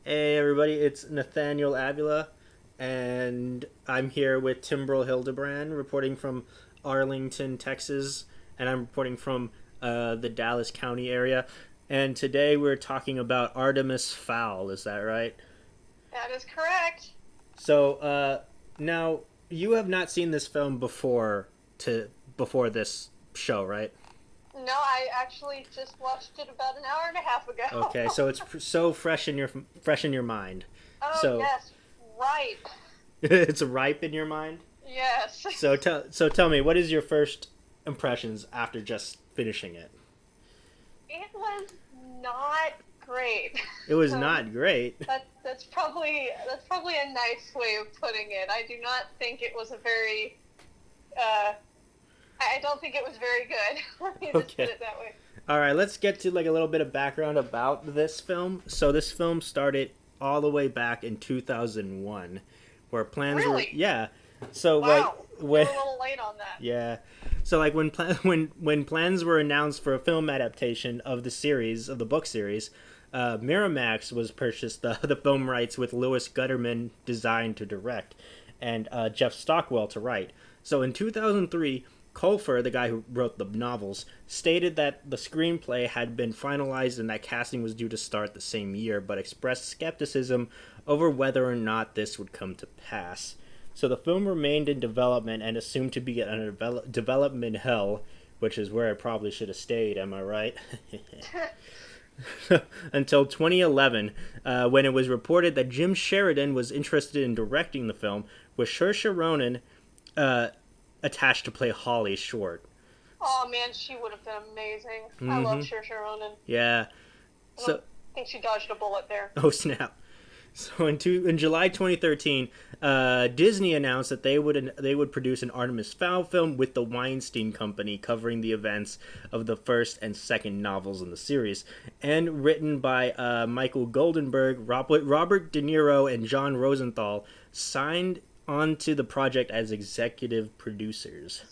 Hey everybody, it's Nathaniel Avila, and I'm here with Timbrel Hildebrand, reporting from Arlington, Texas, and I'm reporting from the Dallas County area. And today we're talking about Artemis Fowl. Is that right? That is correct. So now you have not seen this film before this show, right? No, I actually just watched it about an hour and a half ago. Okay, so it's so fresh in your mind. Oh, So yes, right. it's ripe in your mind. Yes. So tell me, what is your first impressions after just finishing it? It was not great. It was Um, not great. that's probably a nice way of putting it. I do not think it was a very uh I don't think it was very good. Let me just put Okay. it that way. All right, let's get to like a little bit of background about this film. So this film started all the way back in 2001 where plans were Really? yeah. So like Wow. They when were a little late on that. yeah. So like when plans were announced for a film adaptation of the book series, Miramax was purchased the film rights with Louis Gutterman designed to direct, and Jeff Stockwell to write. So in 2003, Colfer, the guy who wrote the novels, stated that the screenplay had been finalized and that casting was due to start the same year, but expressed skepticism over whether or not this would come to pass. So the film remained in development and assumed to be in a development hell, which is where it probably should have stayed. Am I right? Until 2011, when it was reported that Jim Sheridan was interested in directing the film, with Saoirse Ronan uh, attached to play Holly Short. Oh man, she would have been amazing. I love Mm-hmm. Saoirse Ronan. Yeah. I don't So, think she dodged a bullet there. oh snap! So in July 2013, Disney announced that they would produce an Artemis Fowl film with the Weinstein Company, covering the events of the first and second novels in the series, and written by Michael Goldenberg, Robert De Niro, and John Rosenthal, signed onto the project as executive producers.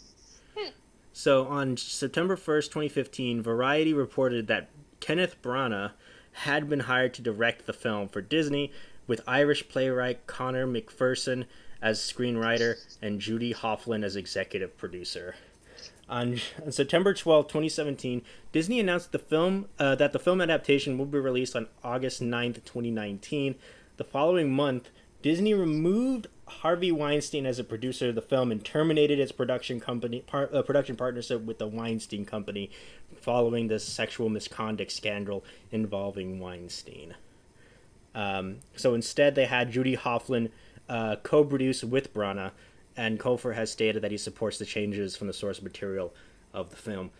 Hmm. So on September 1st, 2015, Variety reported that Kenneth Branagh had been hired to direct the film for Disney, with Irish playwright Conor McPherson as screenwriter and Judy Hoffman as executive producer. On September 12th, 2017, Disney announced that the film adaptation will be released on August 9th, 2019. The following month, Disney removed Harvey Weinstein as a producer of the film and terminated its production partnership with the Weinstein Company following the sexual misconduct scandal involving Weinstein. So instead, they had Judy Hoffman co-produce with Branagh, and Kofer has stated that he supports the changes from the source material of the film.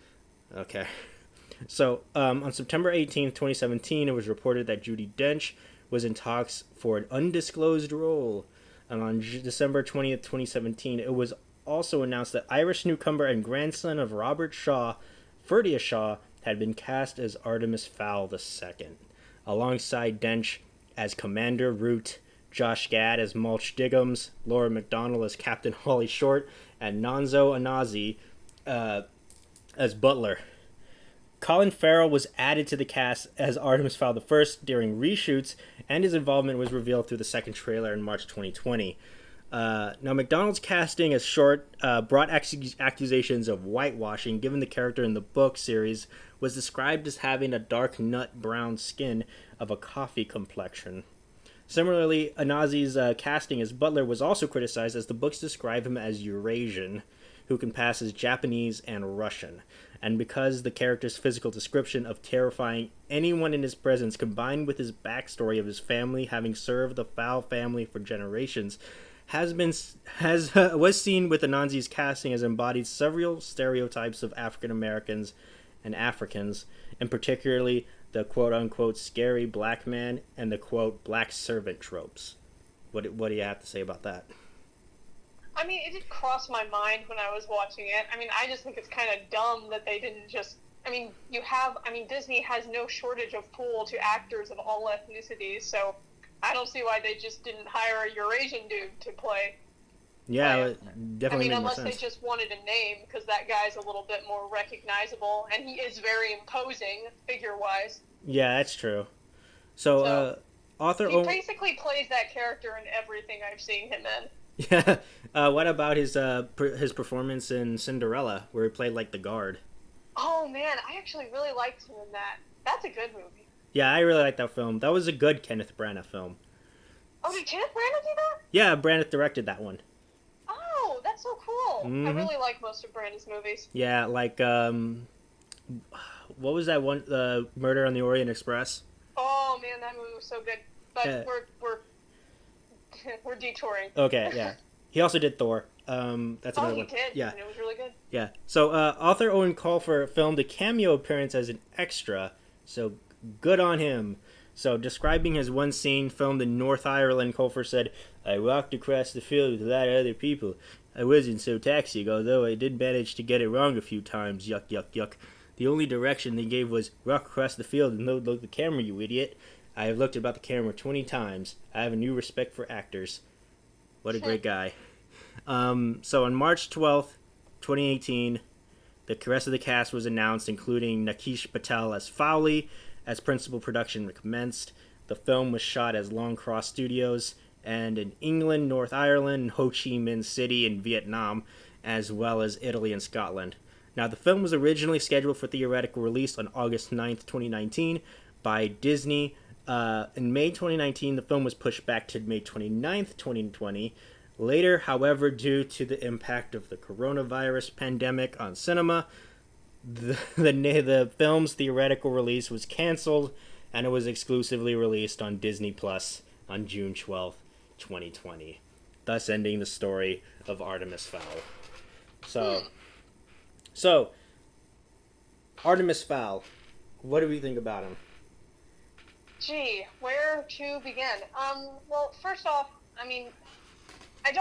Okay. So on September 18th, 2017, it was reported that Judi Dench was in talks for an undisclosed role. And on December 20th, 2017, it was also announced that Irish newcomer and grandson of Robert Shaw, Ferdia Shaw, had been cast as Artemis Fowl II, alongside Dench as Commander Root, Josh Gad as Mulch Diggums, Laura McDonald as Captain Holly Short, and Nonzo Anazi as Butler. Colin Farrell was added to the cast as Artemis Fowl I during reshoots, and his involvement was revealed through the second trailer in March 2020. Now, McDonald's casting as Short brought accusations of whitewashing, given the character in the book series was described as having a dark nut brown skin of a coffee complexion. Similarly, Anazi's casting as Butler was also criticized, as the books describe him as Eurasian, who can pass as Japanese and Russian. And because the character's physical description of terrifying anyone in his presence, combined with his backstory of his family having served the Fowl family for generations, was seen with Anansi's casting as embodied several stereotypes of African Americans and Africans, and particularly the quote unquote scary black man and the quote black servant tropes. What do you have to say about that? I mean, it did cross my mind when I was watching it. I mean, I just think it's kind of dumb that they didn't just. Disney has no shortage of pool to actors of all ethnicities, so I don't see why they just didn't hire a Eurasian dude to Yeah, play him. it definitely made more Unless they sense. just wanted a name, because that guy's a little bit more recognizable, and he is very imposing figure-wise. Yeah, that's true. So, So, Author He basically plays that character in everything I've seen him in. Yeah. What about his performance in Cinderella, where he played like the guard? Oh man, I actually really liked him in that. That's a good movie. Yeah, I really like that film. That was a good Kenneth Branagh film. Oh, did Kenneth Branagh do that? Yeah, Branagh directed that one. Oh, that's so cool. Mm-hmm. I really like most of Branagh's movies. Yeah, like what was that one? Murder on the Orient Express. Oh man, that movie was so good. But we're we're detouring. Okay, yeah. He also did Thor. That's another one. Oh, he did. Yeah, And it was really good. yeah. So author Owen Colfer filmed a cameo appearance as an extra. So good on him. So describing his one scene filmed in North Ireland, Colfer said, "I walked across the field with a lot of other people. I wasn't so taxic, although I did manage to get it wrong a few times. Yuck, yuck, yuck. The only direction they gave was walk across the field and load the camera, you idiot. I have looked about the camera 20 times. I have a new respect for actors." What a great guy. So on March 12th, 2018, the rest of the cast was announced, including Nakesh Patel as Fowley, as principal production commenced. The film was shot as Long Cross Studios and in England, North Ireland, Ho Chi Minh City, and Vietnam, as well as Italy and Scotland. Now, the film was originally scheduled for theoretical release on August 9th, 2019 by Disney. In May 2019, the film was pushed back to May 29th, 2020. Later, however, due to the impact of the coronavirus pandemic on cinema, the film's theoretical release was canceled, and it was exclusively released on Disney Plus on June 12th, 2020, thus ending the story of Artemis Fowl. So Artemis Fowl, what do we think about him? Gee, where to begin? Well, first off, I mean, I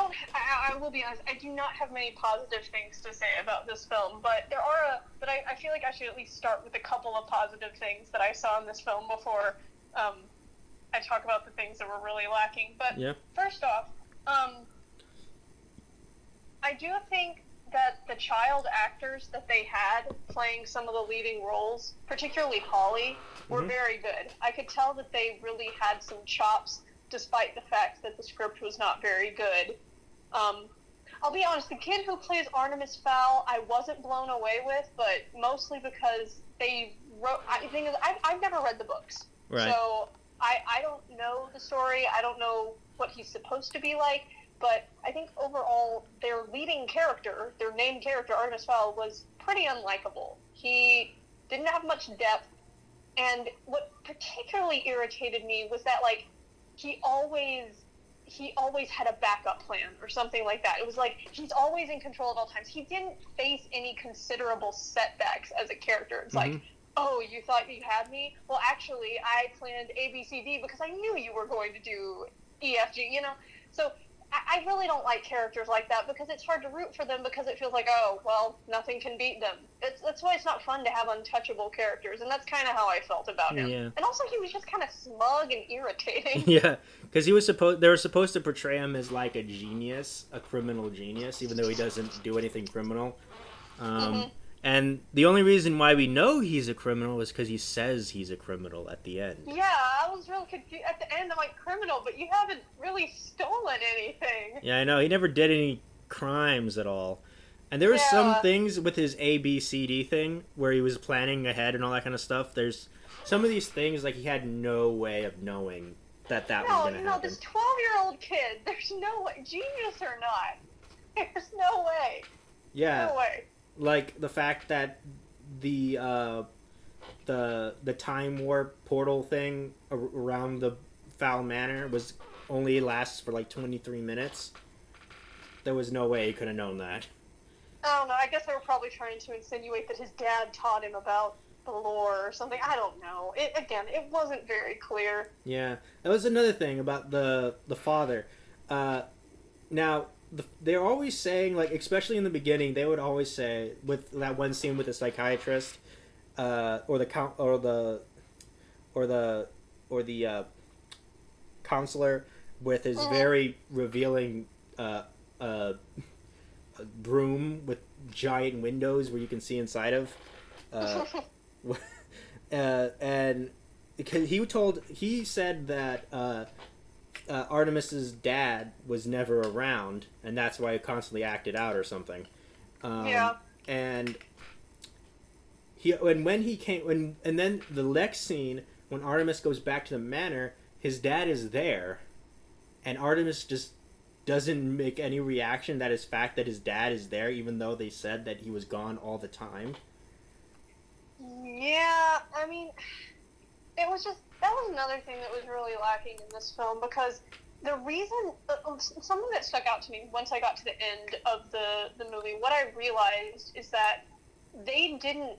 will be honest, I do not have many positive things to say about this film, but I feel like I should at least start with a couple of positive things that I saw in this film before I talk about the things that were really lacking. But yeah. First off, I do think that the child actors that they had playing some of the leading roles, particularly Holly, were very good. I could tell that they really had some chops, despite the fact that the script was not very good. I'll be honest, the kid who plays Artemis Fowl, I wasn't blown away with, but mostly because they wrote... The thing is, I've never read the books. Right. So I don't know the story. I don't know what he's supposed to be like, but I think overall their leading character, their main character, Artemis Fowl, was pretty unlikable. He didn't have much depth, and what particularly irritated me was that, like, he always had a backup plan or something like that. It was like he's always in control at all times. He didn't face any considerable setbacks as a character. It's like, oh, you thought you had me? Well, actually, I planned A, B, C, D because I knew you were going to do E, F, G, you know? So I really don't like characters like that because it's hard to root for them because it feels like, oh, well, nothing can beat them. That's why it's not fun to have untouchable characters, and that's kind of how I felt about him. Yeah. And also, he was just kind of smug and irritating. Yeah, because they were supposed to portray him as like a genius, a criminal genius, even though he doesn't do anything criminal. And the only reason why we know he's a criminal is because he says he's a criminal at the end. Yeah, I was real confused. At the end, I'm like, criminal, but you haven't really stolen anything. Yeah, I know. He never did any crimes at all. And there were some things with his A, B, C, D thing where he was planning ahead and all that kind of stuff. There's some of these things, like, he had no way of knowing that was going to happen. No, this 12-year-old kid, there's no way, genius or not, there's no way. Yeah. No way. Like the fact that the time warp portal thing around the Fowl Manor only lasts for like 23 minutes. There was no way he could have known that. I don't know. I guess they were probably trying to insinuate that his dad taught him about the lore or something. I don't know. It wasn't very clear. Yeah, that was another thing about the father. Now. They're always saying, like, especially in the beginning, they would always say with that one scene with the psychiatrist, or the counselor with his very revealing room with giant windows where you can see inside of, and because he said that Artemis's dad was never around, and that's why he constantly acted out or something. Yeah. And and then the next scene when Artemis goes back to the manor, his dad is there, and Artemis just doesn't make any reaction that is fact that his dad is there, even though they said that he was gone all the time. Yeah, I mean, that was another thing that was really lacking in this film, because the reason, something that stuck out to me once I got to the end of the movie, what I realized is that they didn't,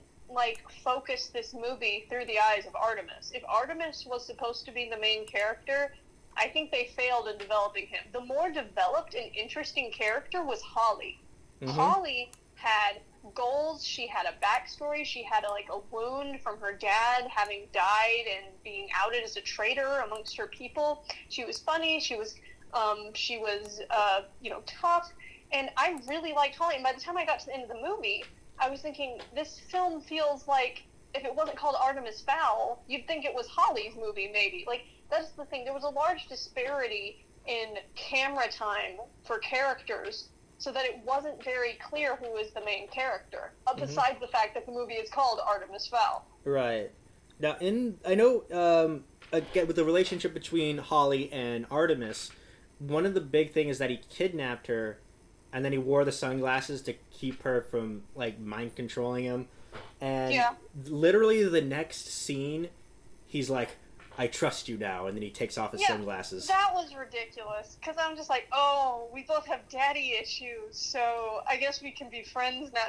focus this movie through the eyes of Artemis. If Artemis was supposed to be the main character, I think they failed in developing him. The more developed and interesting character was Holly. Mm-hmm. Holly had goals, she had a backstory, she had a wound from her dad having died and being outed as a traitor amongst her people. She was funny, she was tough, and I really liked Holly. And by the time I got to the end of the movie, I was thinking, this film feels like, if it wasn't called Artemis Fowl, you'd think it was Holly's movie, maybe. That's the thing, there was a large disparity in camera time for characters, so that it wasn't very clear who was the main character, besides the fact that the movie is called Artemis Fowl. Right. Now, I know, again, with the relationship between Holly and Artemis, one of the big things is that he kidnapped her, and then he wore the sunglasses to keep her from, mind controlling him. And literally the next scene, he's like, I trust you now, and then he takes off his sunglasses. That was ridiculous, because I'm just like, oh, we both have daddy issues, so I guess we can be friends now.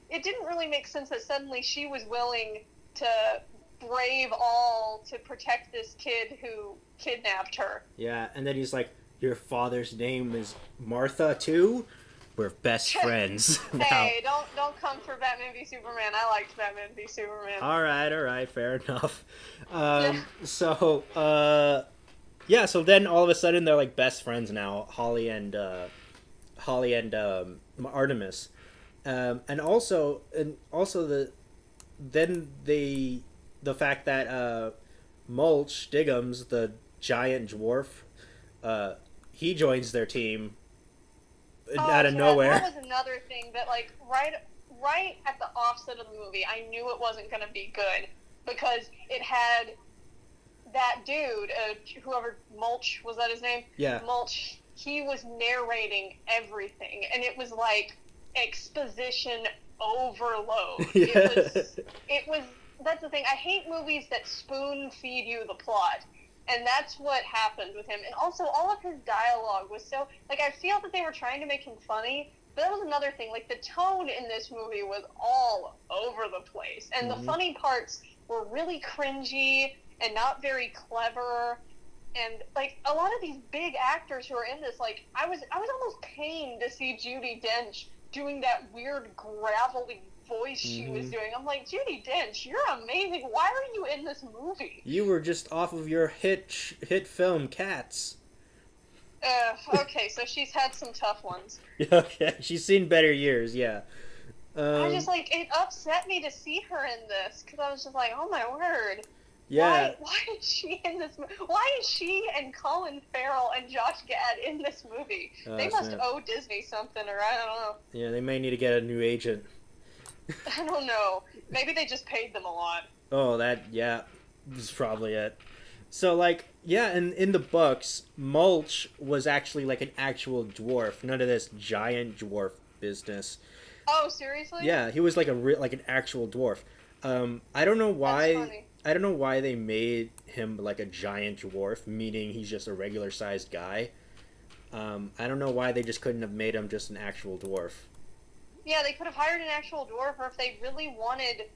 It didn't really make sense that suddenly she was willing to brave all to protect this kid who kidnapped her. Yeah, and then he's like, your father's name is Martha, too? We're best friends now. Hey, don't come for Batman v Superman. I liked Batman v Superman. All right, fair enough. So then all of a sudden they're best friends now, Holly and Artemis, and also the fact that Mulch Diggums, the giant dwarf, he joins their team. Out of nowhere. That was another thing that, right at the offset of the movie, I knew it wasn't going to be good, because it had that dude, whoever, Mulch, was that his name? Yeah. Mulch, he was narrating everything, and it was exposition overload. Yeah. It was, that's the thing, I hate movies that spoon feed you the plot. And that's what happened with him. And also, all of his dialogue was so... I feel that they were trying to make him funny, but that was another thing. The tone in this movie was all over the place. And the funny parts were really cringy and not very clever. And, a lot of these big actors who are in this, I was almost pained to see Judi Dench doing that weird, gravelly voice she was doing. I'm like, Judi Dench, you're amazing. Why are you in this movie? You were just off of your hit film Cats. Okay, so she's had some tough ones. Okay, she's seen better years. Yeah. I just it upset me to see her in this, because I was just like, oh my word. Yeah. Why is she in this movie? Why is she and Colin Farrell and Josh Gad in this movie? They must owe Disney something, or I don't know. Yeah, they may need to get a new agent. I don't know. Maybe they just paid them a lot. Oh, is probably it. So, in the books, Mulch was actually, an actual dwarf. None of this giant dwarf business. Oh, seriously? Yeah, he was, an actual dwarf. I don't know why... That's funny. I don't know why they made him, a giant dwarf, meaning he's just a regular-sized guy. I don't know why they just couldn't have made him just an actual dwarf. Yeah, they could have hired an actual dwarf, or if they really wanted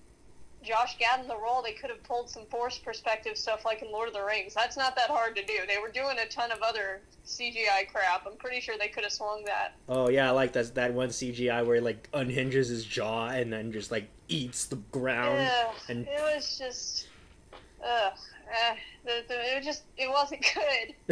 Josh Gad in the role, they could have pulled some forced perspective stuff like in Lord of the Rings. That's not that hard to do. They were doing a ton of other CGI crap. I'm pretty sure they could have swung that. Oh, yeah, I like that one CGI where he, unhinges his jaw and then just, eats the ground. And it was just... it wasn't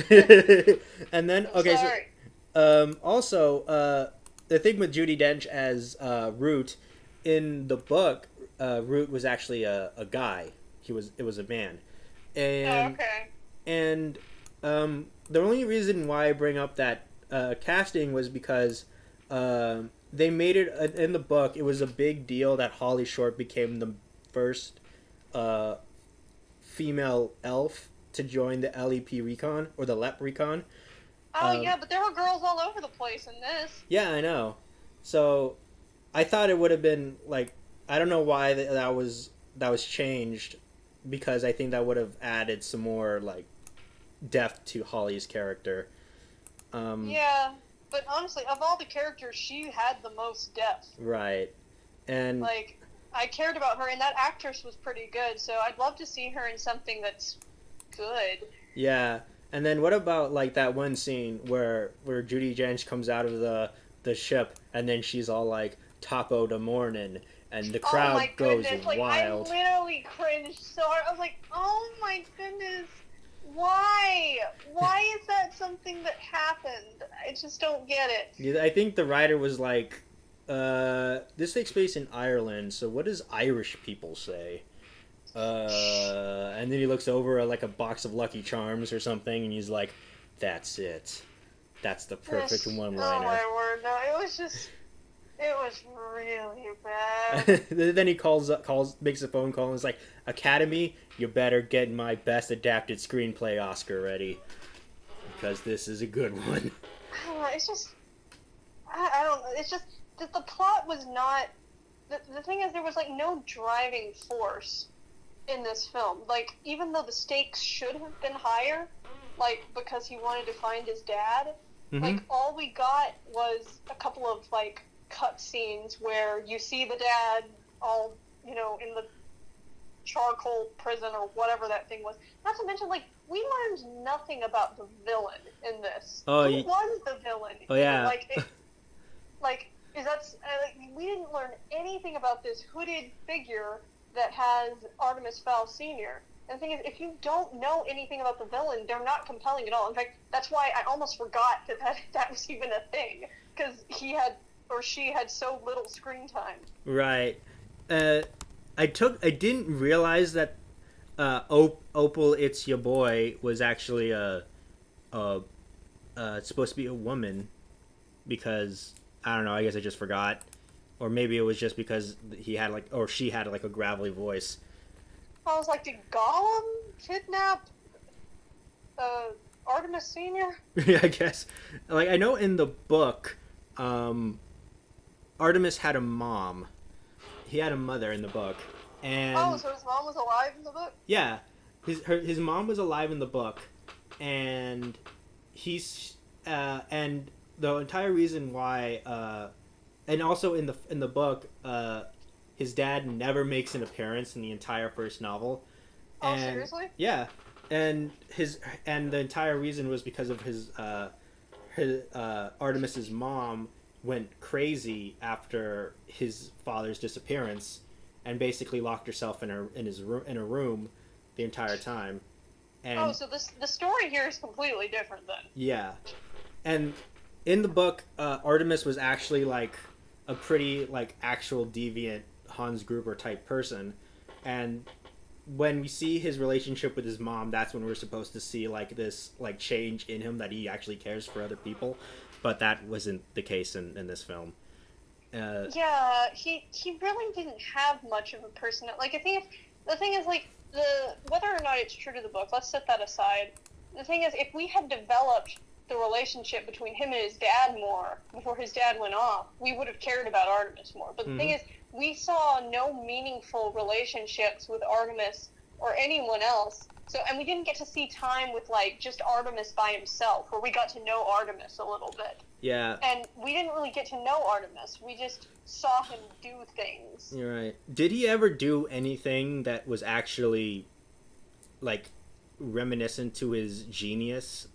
good. And then, okay, also, the thing with Judi Dench as Root, in the book, Root was actually a guy. It was a man. And Okay. and the only reason why I bring up that casting was because they made it in the book. It was a big deal that Holly Short became the first uh, female elf to join the LEP Recon or the LEP Recon. Oh yeah, but there were girls all over the place in this. Yeah, I know. So I thought it would have been like, I don't know why that was changed, because I think that would have added some more like depth to Holly's character. Yeah, but honestly, of all the characters, she had the most depth. Right. And Like, I cared about her, and that actress was pretty good. So I'd love to see her in something that's good. yeah. And then what about like that one scene where Judi Dench comes out of the ship, and then she's all like "Tapo de morning," and the crowd Oh my goes goodness! Like, wild. I literally cringed so hard. I was like, "Oh my goodness, why? Why is that something that happened? I just don't get it." Yeah, I think the writer was like, this takes place in Ireland, so what does Irish people say? And then he looks over at like a box of Lucky Charms or something, and he's like, "That's it. That's the perfect Oh one-liner." my word! No, it was really bad. Then he makes a phone call, and is like, "Academy, you better get my best adapted screenplay Oscar ready, because this is a good one." I don't know. It's just, I don't know. It's just that the plot was not. The thing is, there was like no driving force in this film. Like, even though the stakes should have been higher, like because he wanted to find his dad, like all we got was a couple of like cut scenes where you see the dad all, in the charcoal prison or whatever that thing was. Not to mention, like, we learned nothing about the villain in this. Oh, Who was the villain? Oh, yeah. We didn't learn anything about this hooded figure that has Artemis Fowl Sr. And the thing is, if you don't know anything about the villain, they're not compelling at all. In fact, that's why I almost forgot that was even a thing, because he had, or she had, so little screen time. Right. I didn't realize that Opal, It's Your Boy was actually it's supposed to be a woman, because I don't know. I guess I just forgot, or maybe it was just because he had like, or she had like a gravelly voice. I was like, did Gollum kidnap Artemis Sr.? Yeah, I guess. Like, I know in the book, Artemis had a mom. He had a mother in the book, and So his mom was alive in the book? yeah, his mom was alive in the book, and and the entire reason why, and also in the book, his dad never makes an appearance in the entire first novel. Oh, seriously? Yeah, and the entire reason was because of his Artemis's mom went crazy after his father's disappearance, and basically locked herself in a room the entire time. And So the story here is completely different then. yeah, and in the book, Artemis was actually like a pretty like actual deviant Hans Gruber type person, and when we see his relationship with his mom, that's when we're supposed to see like this like change in him, that he actually cares for other people, but that wasn't the case in this film. Yeah, he really didn't have much of a personality. Like, the thing is like whether or not it's true to the book, let's set that aside. The thing is, if we had developed the relationship between him and his dad more before his dad went off, we would have cared about Artemis more. But the thing is, we saw no meaningful relationships with Artemis or anyone else. So, and we didn't get to see time with like just Artemis by himself, where we got to know Artemis a little bit. Yeah. And we didn't really get to know Artemis. We just saw him do things. You're right. Did he ever do anything that was actually like reminiscent to his genius?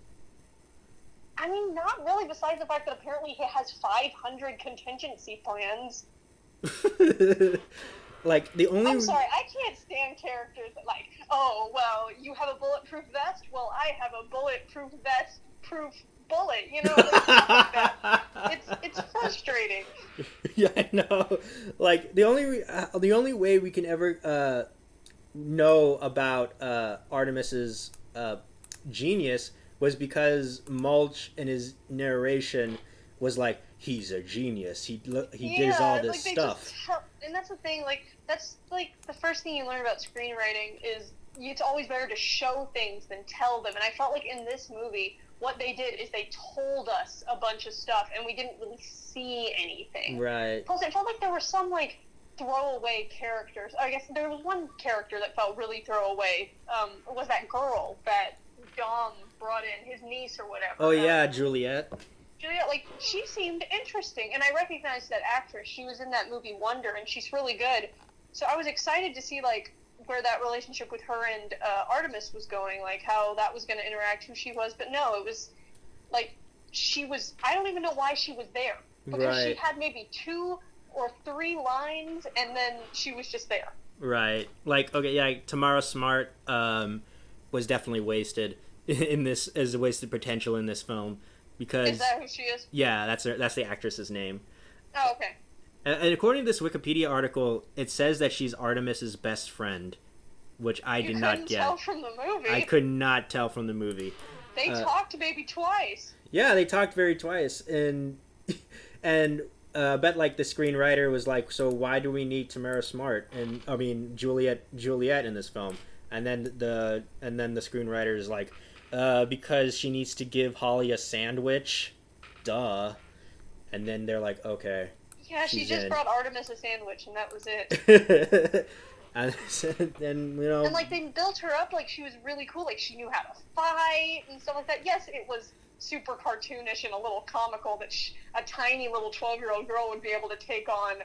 I mean, not really, besides the fact that apparently he has 500 contingency plans. Like, the only... I'm sorry, I can't stand characters that like, oh, well, you have a bulletproof vest? Well, I have a bulletproof vest-proof bullet, like stuff like that. It's frustrating. Yeah, I know. Like, the only way we can ever know about Artemis's genius was because Mulch in his narration was like, he's a genius. He does all this like they stuff. just tell, and that's the thing. Like that's like the first thing you learn about screenwriting is it's always better to show things than tell them. And I felt like in this movie, what they did is they told us a bunch of stuff, and we didn't really see anything. Right. Plus, it felt like there were some like throwaway characters. I guess there was one character that felt really throwaway. Was that girl that Dom brought in, his niece or whatever? Oh yeah, Juliet. Juliet, like, she seemed interesting, and I recognized that actress. She was in that movie Wonder, and she's really good. So I was excited to see, like, where that relationship with her and Artemis was going, like, how that was going to interact, who she was. But no, it was, like, I don't even know why she was there. Because she had maybe 2 or 3 lines, and then she was just there. Right. Like, okay, yeah, Tamara Smart was definitely wasted in this, as a wasted potential in this film. Because, is that who she is? Yeah, that's the actress's name. Oh, okay. And according to this Wikipedia article, it says that she's Artemis's best friend, which I did not get. You couldn't tell from the movie. I could not tell from the movie. They talked maybe twice. Yeah, they talked twice, and I bet like the screenwriter was like, so why do we need Tamara Smart and I mean Juliet in this film? And then the screenwriter is like, because she needs to give Holly a sandwich, duh. And then they're like, okay. Yeah, she just brought Artemis a sandwich, and that was it. and you know, and like they built her up like she was really cool, like she knew how to fight and stuff like that. Yes, it was super cartoonish and a little comical that a tiny little 12-year-old girl would be able to take on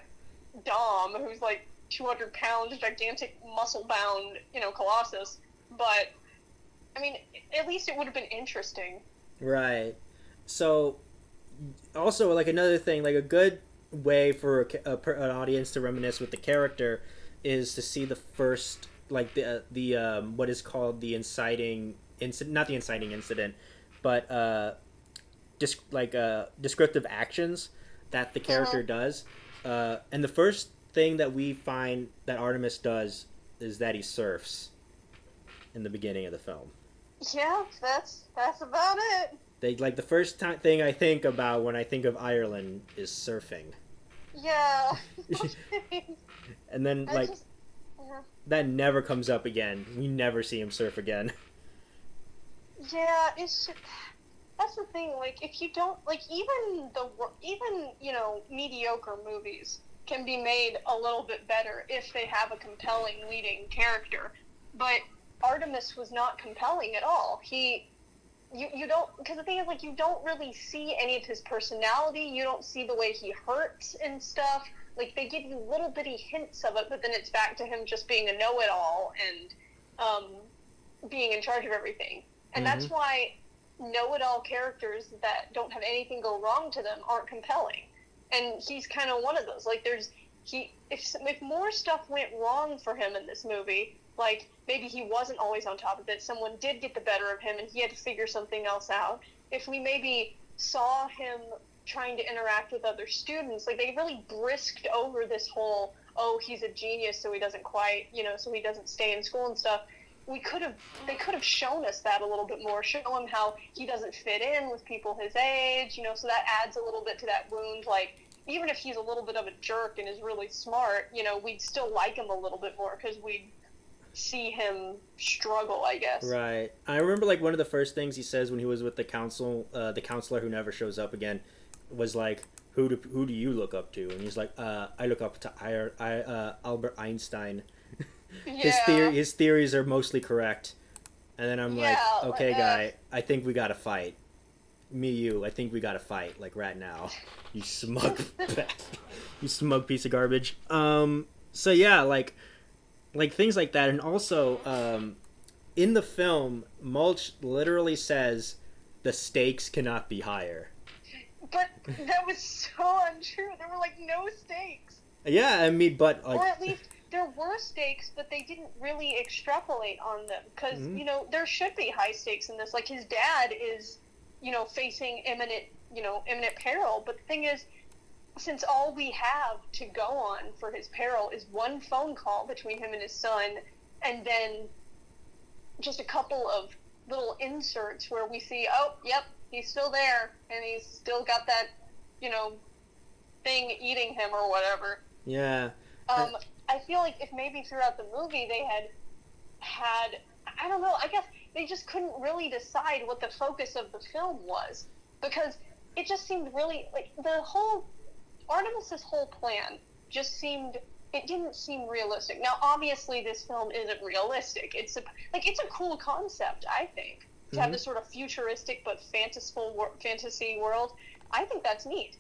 Dom, who's like 200 pounds, gigantic, muscle-bound, colossus. But I mean, at least it would have been interesting. Right. So, also, like, another thing, like, a good way for an audience to reminisce with the character is to see the first, like, the what is called the inciting incident, not the inciting incident, but, descriptive actions that the character does. And the first thing that we find that Artemis does is that he surfs in the beginning of the film. Yeah, that's about it. The first thing I think about when I think of Ireland is surfing. Yeah. And then, that never comes up again. We never see him surf again. Yeah, that's the thing. Like, if you don't, like, even mediocre movies can be made a little bit better if they have a compelling leading character. But Artemis was not compelling at all. You don't, because the thing is, like, you don't really see any of his personality. You don't see the way he hurts and stuff. Like, they give you little bitty hints of it, but then it's back to him just being a know-it-all and being in charge of everything. And that's why know-it-all characters that don't have anything go wrong to them aren't compelling. And he's kind of one of those. Like, if more stuff went wrong for him in this movie, like, maybe he wasn't always on top of it, someone did get the better of him and he had to figure something else out. If we maybe saw him trying to interact with other students, like, they really brisked over this whole, oh, he's a genius, so he doesn't quite, so he doesn't stay in school and stuff. They could have shown us that a little bit more, show him how he doesn't fit in with people his age, so that adds a little bit to that wound. Like, even if he's a little bit of a jerk and is really smart, we'd still like him a little bit more because we'd see him struggle, I guess. Right. I remember, like, one of the first things he says when he was with the counselor who never shows up again, was like, who do you look up to? And he's like, I look up to Albert Einstein. Yeah. His theories are mostly correct. And then I'm like, okay, guy, I think we gotta fight. I think we gotta fight, like, right now. You smug you smug piece of garbage. So yeah, like things like that. And also, in the film, Mulch literally says the stakes cannot be higher. But that was so untrue. There were, like, no stakes. Yeah, I mean, but, like... Or at least there were stakes, but they didn't really extrapolate on them. Because, there should be high stakes in this. Like, his dad is, facing imminent peril. But the thing is, since all we have to go on for his peril is one phone call between him and his son, and then just a couple of little inserts where we see, oh, yep, he's still there, and he's still got that, thing eating him or whatever. Yeah. I feel like if maybe throughout the movie they had, I don't know, I guess they just couldn't really decide what the focus of the film was, because it just seemed really, like, Artemis's whole plan just it didn't seem realistic. Now, obviously, this film isn't realistic. It's a cool concept, I think, to have this sort of futuristic but fantasy world. I think that's neat.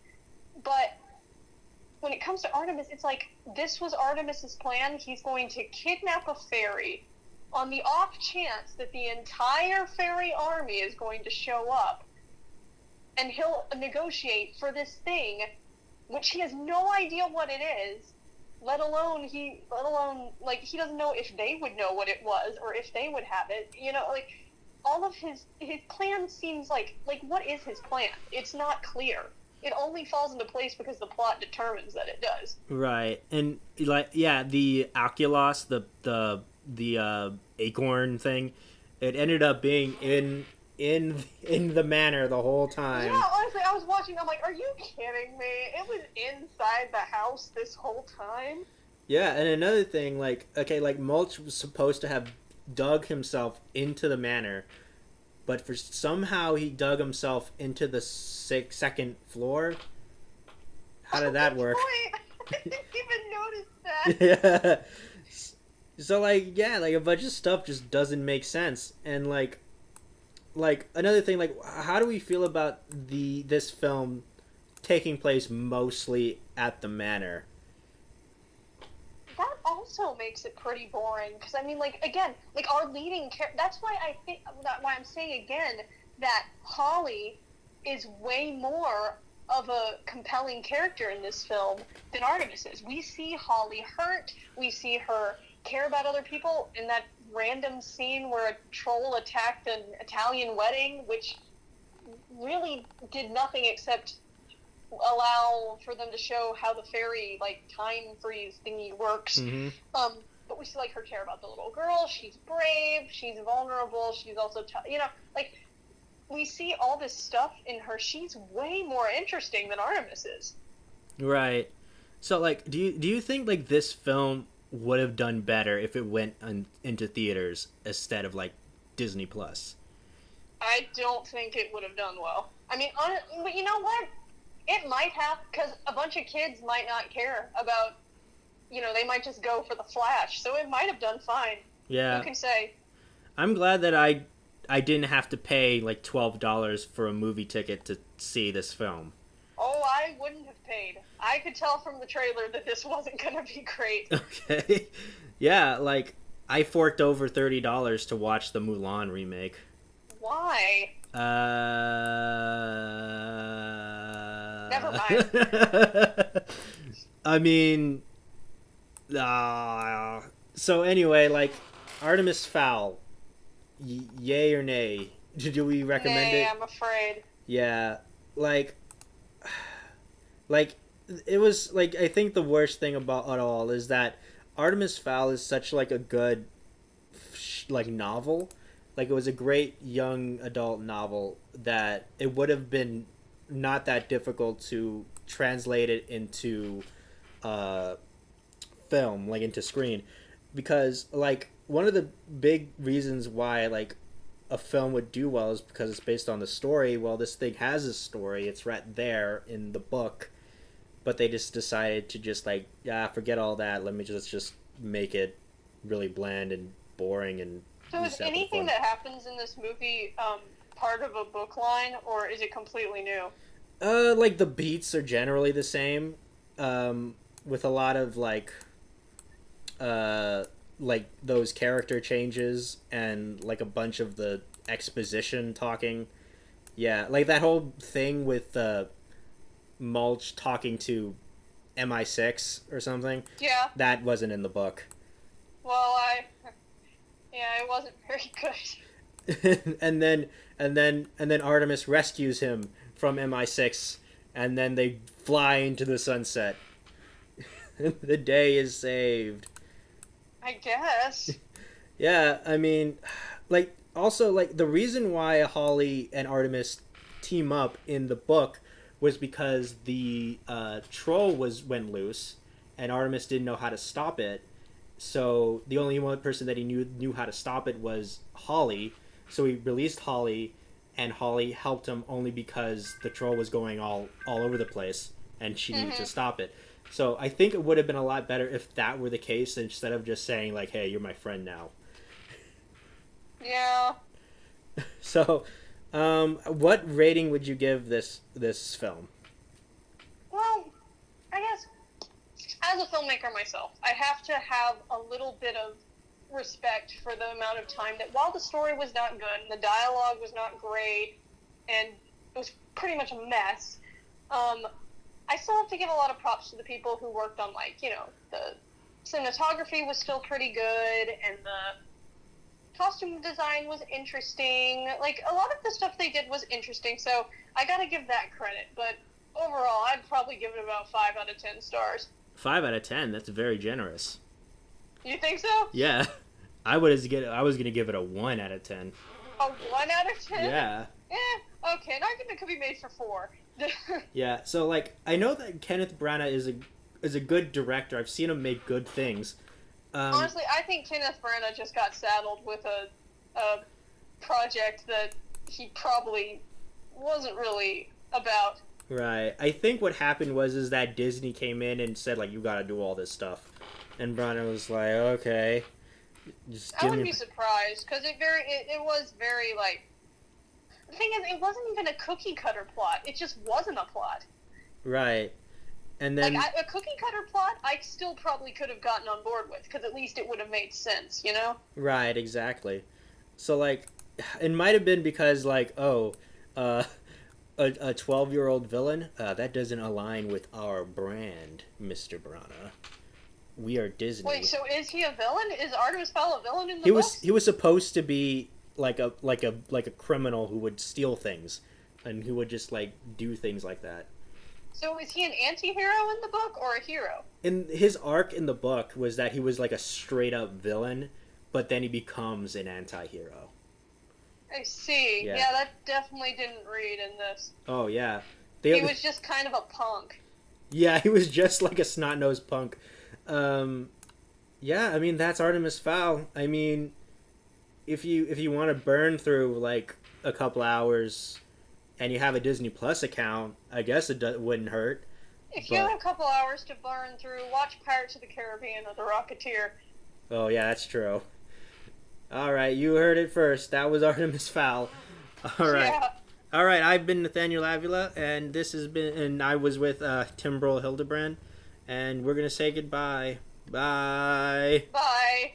But when it comes to Artemis, it's like, this was Artemis's plan. He's going to kidnap a fairy on the off chance that the entire fairy army is going to show up, and he'll negotiate for this thing, which he has no idea what it is, let alone he doesn't know if they would know what it was or if they would have it. All of his plan seems like what is his plan? It's not clear. It only falls into place because the plot determines that it does. Right. And the Oculus, the acorn thing, it ended up being in the manor the whole time. Yeah, honestly, I was watching, I'm like, are you kidding me? It was inside the house this whole time? Yeah, and another thing, Mulch was supposed to have dug himself into the manor, but somehow he dug himself into the second floor. How did that work? I didn't even notice that. Yeah. So, a bunch of stuff just doesn't make sense. And, another thing, how do we feel about this film taking place mostly at the manor? That also makes it pretty boring, because, our leading character, that's why I'm saying again that Holly is way more of a compelling character in this film than Artemis is. We see Holly hurt, we see her care about other people in that random scene where a troll attacked an Italian wedding, which really did nothing except allow for them to show how the fairy time freeze thingy works. Mm-hmm. But we see her care about the little girl. She's brave, she's vulnerable, she's also we see all this stuff in her. She's way more interesting than Artemis is. Right. So do you think this film would have done better if it went into theaters instead of Disney Plus? I don't think it would have done well. But you know what? It might have, because a bunch of kids might not care about, they might just go for the Flash, so it might have done fine. Yeah. Who can say? I'm glad that I didn't have to pay $12 for a movie ticket to see this film. Oh, I wouldn't have paid. I could tell from the trailer that this wasn't going to be great. Okay. Yeah, I forked over $30 to watch the Mulan remake. Why? Never mind. So anyway, Artemis Fowl, yay or nay? Do we recommend it? Nay, I'm afraid. Yeah, it was I think the worst thing about it all is that Artemis Fowl is such a good novel. It was a great young adult novel that it would have been not that difficult to translate it into film, into screen, because one of the big reasons why a film would do well is because it's based on the story. Well, this thing has a story, it's right there in the book, but they just decided to just forget all that, let me just make it really bland and boring. And so is anything that happens in this movie part of a book line, or is it completely new? The beats are generally the same, with a lot of those character changes and a bunch of the exposition talking. Yeah, that whole thing with Mulch talking to MI6 or something. Yeah. That wasn't in the book. Well, it wasn't very good. and then Artemis rescues him from MI6, and then they fly into the sunset. The day is saved. I guess. Yeah, I mean, like also like the reason why Holly and Artemis team up in the book was because the troll was went loose, and Artemis didn't know how to stop it. So the only one person that he knew how to stop it was Holly. So he released Holly, and Holly helped him only because the troll was going all over the place, and she needed to Mm-hmm. stop it. So I think it would have been a lot better if that were the case instead of just saying like, "Hey, you're my friend now." Yeah. So, what rating would you give this film? Well, I guess as a filmmaker myself, I have to have a little bit of respect for the amount of time that while the story was not good and the dialogue was not great and it was pretty much a mess, I still have to give a lot of props to the people who worked on, like, the cinematography was still pretty good and the costume design was interesting. Like, a lot of the stuff they did was interesting, so I gotta give that credit. But overall, I'd probably give it about 5 out of 10 stars. 5 out of 10. That's very generous. You think so? Yeah, I was gonna give it a 1 out of 10. A 1 out of 10? Yeah. Okay, an argument could be made for 4. Yeah. So like, I know that Kenneth Branagh is a good director. I've seen him make good things. Honestly, I think Kenneth Branagh just got saddled with a project that he probably wasn't really about. Right. I think what happened was that Disney came in and said like, you got to do all this stuff, and Branagh was like, okay, just I give wouldn't me. be surprised because it was very like. The thing is, it wasn't even a cookie cutter plot. It just wasn't a plot. Right. And then Like a cookie cutter plot, I still probably could have gotten on board with because at least it would have made sense, you know? right, exactly. So like, it might have been because like, oh, uh, a 12-year-old villain that doesn't align with our brand, Mr. Branagh. We are Disney. Wait, so is he a villain? Is Artemis Fowl a villain in the he books? was supposed to be like a criminal who would steal things and who would just like do things like that. So is he an anti-hero in the book or a hero? In his arc in the book was that he was like a straight up villain, but then he becomes an anti-hero. I see. Yeah. Yeah, that definitely didn't read in this. Oh yeah. He was just kind of a punk. Yeah, he was just like a snot-nosed punk. Yeah, I mean that's Artemis Fowl. I mean, if you want to burn through like a couple hours and you have a Disney Plus account, I guess wouldn't hurt. If you But have a couple hours to burn through, watch Pirates of the Caribbean or The Rocketeer. oh yeah, that's true. All right, you heard it first. That was Artemis Fowl. All right. Yeah. All right, I've been Nathaniel Avila, and I was with Timbrel Hildebrand, and we're gonna say goodbye. Bye. Bye.